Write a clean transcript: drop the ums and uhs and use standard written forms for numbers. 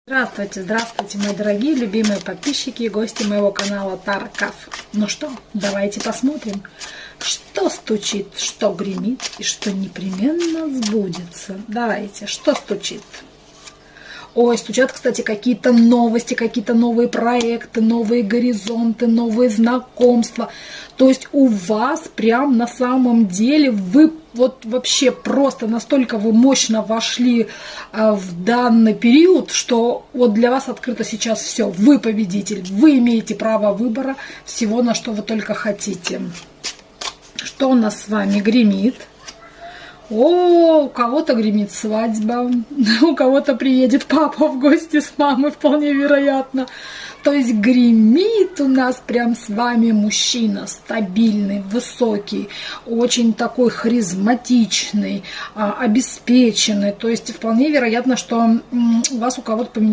Здравствуйте, здравствуйте, мои дорогие, любимые подписчики и гости моего канала Таркав. Ну что, давайте посмотрим, что стучит, что гремит и что непременно сбудется. Давайте, что стучит? Ой, стучат, кстати, какие-то новости, какие-то новые проекты, новые горизонты, новые знакомства. То есть у вас прям на самом деле вы вот вообще просто настолько вы мощно вошли в данный период, что вот для вас открыто сейчас все. Вы победитель, вы имеете право выбора всего, на что вы только хотите. Что у нас с вами гремит? О, у кого-то гремит свадьба, у кого-то приедет папа в гости с мамой, вполне вероятно. То есть гремит у нас прям с вами мужчина, стабильный, высокий, очень такой харизматичный, обеспеченный. То есть вполне вероятно, что у вас у кого-то поменяется